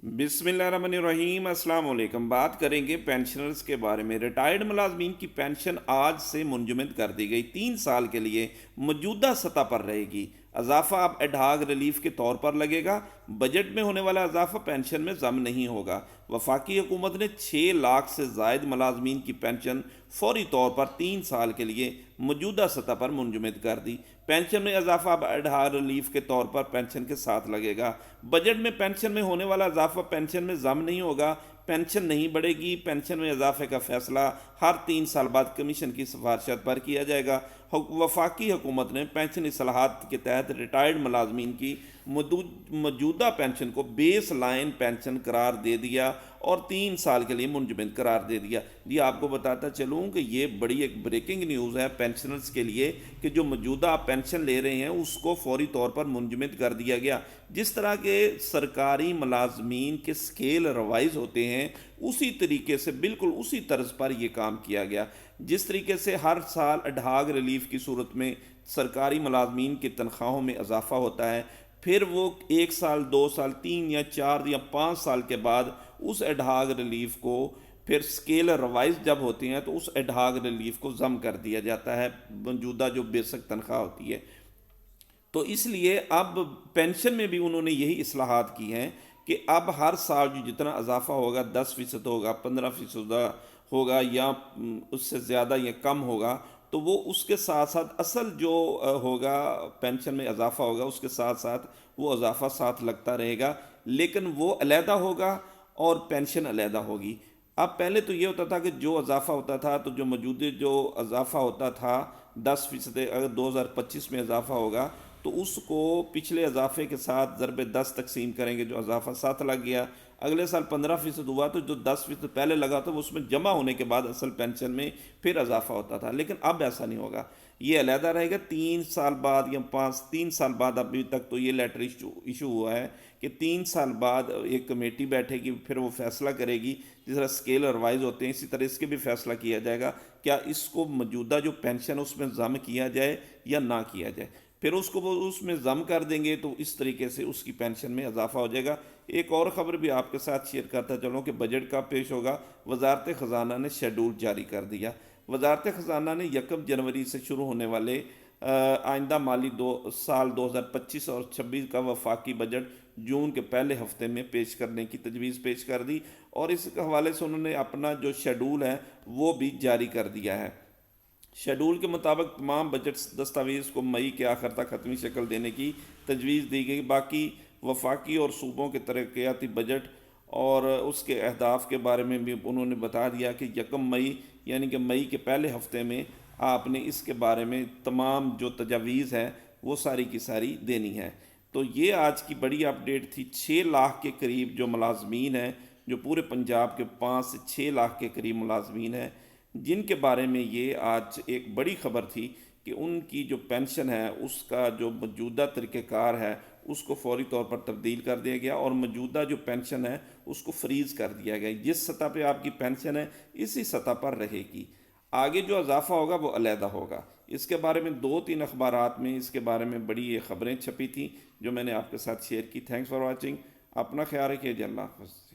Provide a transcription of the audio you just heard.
بسم اللہ الرحمن الرحیم، السلام علیکم۔ بات کریں گے پینشنرز کے بارے میں۔ ریٹائرڈ ملازمین کی پینشن آج سے منجمد کر دی گئی، 3 سال کے لیے موجودہ سطح پر رہے گی۔ اضافہ اب ایڈہاک ریلیف کے طور پر لگے گا۔ بجٹ میں ہونے والا اضافہ پینشن میں ضم نہیں ہوگا۔ وفاقی حکومت نے 6 لاکھ سے زائد ملازمین کی پینشن فوری طور پر 3 سال کے لیے موجودہ سطح پر منجمد کر دی۔ پینشن میں اضافہ اب ایڈہاک ریلیف کے طور پر پینشن کے ساتھ لگے گا۔ بجٹ میں پینشن میں ہونے والا اضافہ پینشن میں ضم نہیں ہوگا۔ پینشن نہیں بڑھے گی۔ پینشن میں اضافے کا فیصلہ ہر 3 سال بعد کمیشن کی سفارشات پر کیا جائے گا۔ وفاقی حکومت نے پینشن اصلاحات کے تحت ریٹائرڈ ملازمین کی موجودہ پینشن کو بیس لائن پینشن قرار دے دیا اور 3 سال کے لیے منجمد قرار دے دیا۔ یہ آپ کو بتاتا چلوں کہ یہ بڑی ایک بریکنگ نیوز ہے پینشنرز کے لیے کہ جو موجودہ آپ پینشن لے رہے ہیں اس کو فوری طور پر منجمد کر دیا گیا۔ جس طرح کے سرکاری ملازمین کے سکیل ریوائز ہوتے ہیں اسی طریقے سے، بالکل اسی طرز پر یہ کام کیا گیا۔ جس طریقے سے ہر سال ایڈہاک ریلیف کی صورت میں سرکاری ملازمین کی تنخواہوں میں اضافہ ہوتا ہے، پھر وہ 1 سال 2 سال 3 یا 4 یا 5 سال کے بعد اس ایڈہاک ریلیف کو پھر سکیل ریوائز جب ہوتے ہیں تو اس ایڈہاک ریلیف کو ضم کر دیا جاتا ہے موجودہ جو بیسک تنخواہ ہوتی ہے۔ تو اس لیے اب پینشن میں بھی انہوں نے یہی اصلاحات کی ہیں کہ اب ہر سال جو جتنا اضافہ ہوگا 10% ہوگا، 15% ہوگا یا اس سے زیادہ یا کم ہوگا، تو وہ اس کے ساتھ ساتھ اصل جو ہوگا پینشن میں اضافہ ہوگا اس کے ساتھ ساتھ وہ اضافہ ساتھ لگتا رہے گا، لیکن وہ علیحدہ ہوگا اور پینشن علیحدہ ہوگی۔ اب پہلے تو یہ ہوتا تھا کہ جو اضافہ ہوتا تھا تو جو موجودہ جو اضافہ ہوتا تھا 10%، اگر 2025 میں اضافہ ہوگا تو اس کو پچھلے اضافے کے ساتھ ضرب 10 تقسیم کریں گے، جو اضافہ 7 لگ گیا۔ اگلے سال 15% ہوا تو جو 10% پہلے لگا تھا وہ اس میں جمع ہونے کے بعد اصل پینشن میں پھر اضافہ ہوتا تھا، لیکن اب ایسا نہیں ہوگا۔ یہ علیحدہ رہے گا 3 سال بعد یا 3 سال بعد۔ ابھی تک تو یہ لیٹر ایشو ہوا ہے کہ 3 سال بعد ایک کمیٹی بیٹھے گی، پھر وہ فیصلہ کرے گی۔ جس طرح اسکیل اور وائز ہوتے ہیں اسی طرح اس کے بھی فیصلہ کیا جائے گا کیا اس کو موجودہ جو پینشن اس میں ضم کیا جائے یا نہ کیا جائے۔ پھر اس کو وہ اس میں ضم کر دیں گے تو اس طریقے سے اس کی پینشن میں اضافہ ہو جائے گا۔ ایک اور خبر بھی آپ کے ساتھ شیئر کرتا چلوں کہ بجٹ کا پیش ہوگا۔ وزارت خزانہ نے شیڈول جاری کر دیا۔ وزارت خزانہ نے 1 جنوری سے شروع ہونے والے آئندہ مالی سال 2025 اور 26 کا وفاقی بجٹ جون کے پہلے ہفتے میں پیش کرنے کی تجویز پیش کر دی، اور اس حوالے سے انہوں نے اپنا جو شیڈول ہے وہ بھی جاری کر دیا ہے۔ شیڈول کے مطابق تمام بجٹ دستاویز کو مئی کے آخر تک حتمی شکل دینے کی تجویز دی گئی۔ باقی وفاقی اور صوبوں کے ترقیاتی بجٹ اور اس کے اہداف کے بارے میں بھی انہوں نے بتا دیا کہ 1 مئی یعنی کہ مئی کے پہلے ہفتے میں آپ نے اس کے بارے میں تمام جو تجاویز ہیں وہ ساری کی ساری دینی ہے۔ تو یہ آج کی بڑی اپڈیٹ تھی۔ 6 لاکھ کے قریب جو ملازمین ہیں، جو پورے پنجاب کے 5 سے 6 لاکھ کے قریب ملازمین ہیں، جن کے بارے میں یہ آج ایک بڑی خبر تھی کہ ان کی جو پینشن ہے اس کا جو موجودہ طریقہ کار ہے اس کو فوری طور پر تبدیل کر دیا گیا، اور موجودہ جو پینشن ہے اس کو فریز کر دیا گیا۔ جس سطح پہ آپ کی پینشن ہے اسی سطح پر رہے گی۔ آگے جو اضافہ ہوگا وہ علیحدہ ہوگا۔ اس کے بارے میں 2-3 اخبارات میں اس کے بارے میں بڑی یہ خبریں چھپی تھیں جو میں نے آپ کے ساتھ شیئر کی۔ Thanks for watching. اپنا خیال رکھیے جی۔ اللہ حافظ۔